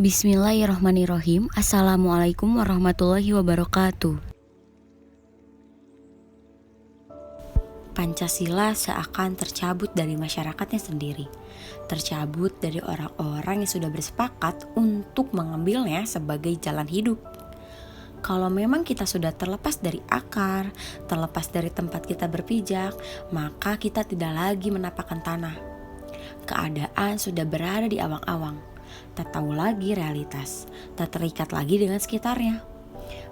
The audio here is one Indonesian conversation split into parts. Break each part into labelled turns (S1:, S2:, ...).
S1: Bismillahirrahmanirrahim. Assalamualaikum warahmatullahi wabarakatuh. Pancasila seakan tercabut dari masyarakatnya sendiri, tercabut dari orang-orang yang sudah bersepakat untuk mengambilnya sebagai jalan hidup. Kalau memang kita sudah terlepas dari akar, terlepas dari tempat kita berpijak, maka kita tidak lagi menapakkan tanah. Keadaan sudah berada di awang-awang, tak tahu lagi realitas, tak terikat lagi dengan sekitarnya.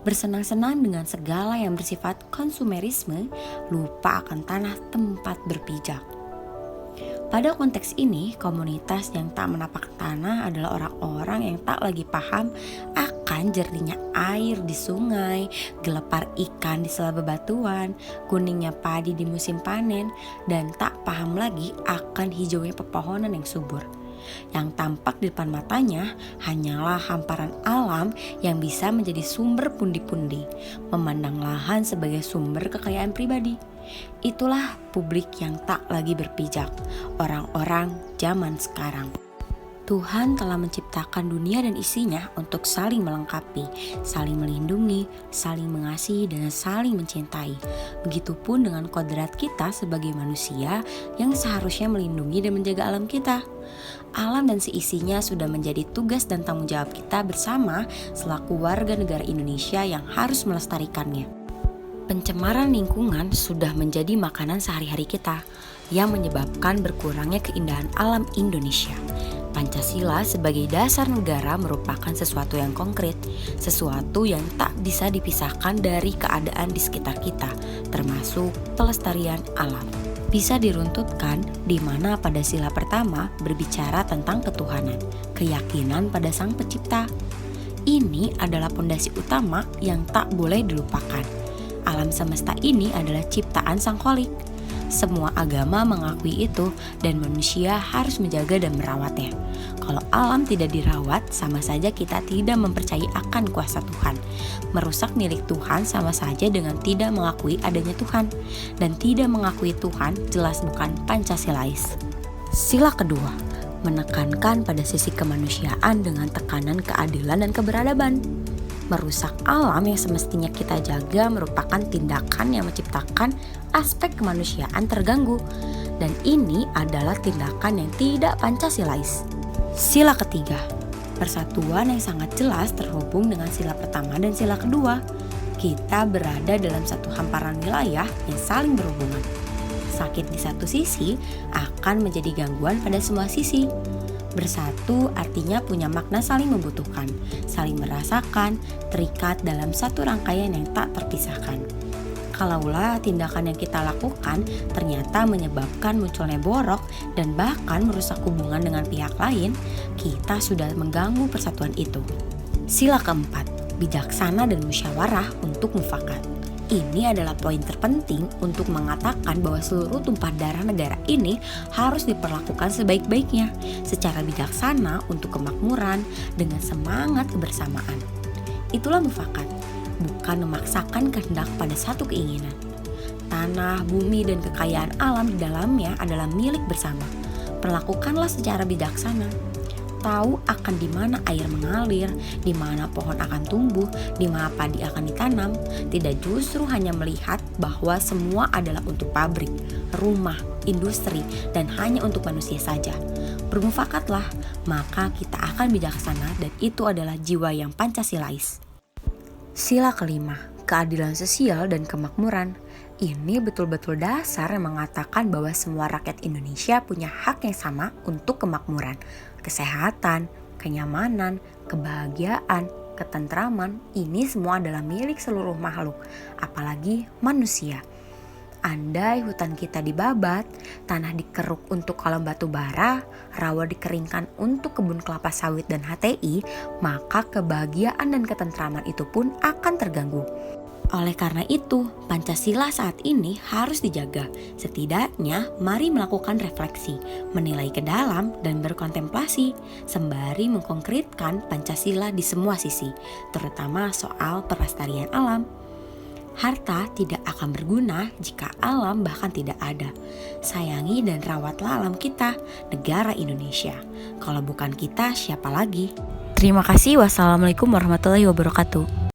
S1: Bersenang-senang dengan segala yang bersifat konsumerisme, lupa akan tanah tempat berpijak. Pada konteks ini, komunitas yang tak menapak tanah adalah orang-orang yang tak lagi paham akan jernihnya air di sungai, gelepar ikan di sela bebatuan, kuningnya padi di musim panen, dan tak paham lagi akan hijaunya pepohonan yang subur. Yang tampak di depan matanya hanyalah hamparan alam yang bisa menjadi sumber pundi-pundi, memandang lahan sebagai sumber kekayaan pribadi. Itulah publik yang tak lagi berpijak, orang-orang zaman sekarang. Tuhan telah menciptakan dunia dan isinya untuk saling melengkapi, saling melindungi, saling mengasihi, dan saling mencintai. Begitupun dengan kodrat kita sebagai manusia yang seharusnya melindungi dan menjaga alam kita. Alam dan seisinya sudah menjadi tugas dan tanggung jawab kita bersama selaku warga negara Indonesia yang harus melestarikannya. Pencemaran lingkungan sudah menjadi makanan sehari-hari kita yang menyebabkan berkurangnya keindahan alam Indonesia. Pancasila sebagai dasar negara merupakan sesuatu yang konkret, sesuatu yang tak bisa dipisahkan dari keadaan di sekitar kita, termasuk pelestarian alam. Bisa diruntutkan di mana pada sila pertama berbicara tentang ketuhanan, keyakinan pada Sang Pencipta. Ini adalah pondasi utama yang tak boleh dilupakan. Alam semesta ini adalah ciptaan Sang Kholik. Semua agama mengakui itu dan manusia harus menjaga dan merawatnya. Kalau alam tidak dirawat, sama saja kita tidak mempercayai akan kuasa Tuhan. Merusak milik Tuhan sama saja dengan tidak mengakui adanya Tuhan. Dan tidak mengakui Tuhan jelas bukan Pancasilais. Sila kedua, menekankan pada sisi kemanusiaan dengan tekanan keadilan dan keberadaban. Merusak alam yang semestinya kita jaga merupakan tindakan yang menciptakan aspek kemanusiaan terganggu. Dan ini adalah tindakan yang tidak Pancasilais. Sila ketiga, persatuan yang sangat jelas terhubung dengan sila pertama dan sila kedua. Kita berada dalam satu hamparan wilayah yang saling berhubungan. Sakit di satu sisi akan menjadi gangguan pada semua sisi. Bersatu artinya punya makna saling membutuhkan, saling merasakan, terikat dalam satu rangkaian yang tak terpisahkan. Kalaulah tindakan yang kita lakukan ternyata menyebabkan munculnya borok dan bahkan merusak hubungan dengan pihak lain, kita sudah mengganggu persatuan itu. Sila keempat, bijaksana dan musyawarah untuk mufakat. Ini adalah poin terpenting untuk mengatakan bahwa seluruh tumpah darah negara ini harus diperlakukan sebaik-baiknya, secara bijaksana untuk kemakmuran dengan semangat kebersamaan. Itulah mufakat, bukan memaksakan kehendak pada satu keinginan. Tanah, bumi, dan kekayaan alam di dalamnya adalah milik bersama. Perlakukanlah secara bijaksana. Tahu akan di mana air mengalir, di mana pohon akan tumbuh, di mana padi akan ditanam. Tidak justru hanya melihat bahwa semua adalah untuk pabrik, rumah, industri, dan hanya untuk manusia saja. Bermufakatlah, maka kita akan bijaksana dan itu adalah jiwa yang Pancasilais. Sila kelima, keadilan sosial dan kemakmuran. Ini betul-betul dasar yang mengatakan bahwa semua rakyat Indonesia punya hak yang sama untuk kemakmuran, kesehatan, kenyamanan, kebahagiaan, ketentraman. Ini semua adalah milik seluruh makhluk, apalagi manusia. Andai hutan kita dibabat, tanah dikeruk untuk kolam batu bara, rawa dikeringkan untuk kebun kelapa sawit dan HTI, maka kebahagiaan dan ketentraman itu pun akan terganggu. Oleh karena itu, Pancasila saat ini harus dijaga. Setidaknya, mari melakukan refleksi, menilai ke dalam dan berkontemplasi, sembari mengkonkretkan Pancasila di semua sisi, terutama soal pelestarian alam. Harta tidak akan berguna jika alam bahkan tidak ada. Sayangi dan rawatlah alam kita, negara Indonesia. Kalau bukan kita, siapa lagi? Terima kasih. Wassalamualaikum warahmatullahi wabarakatuh.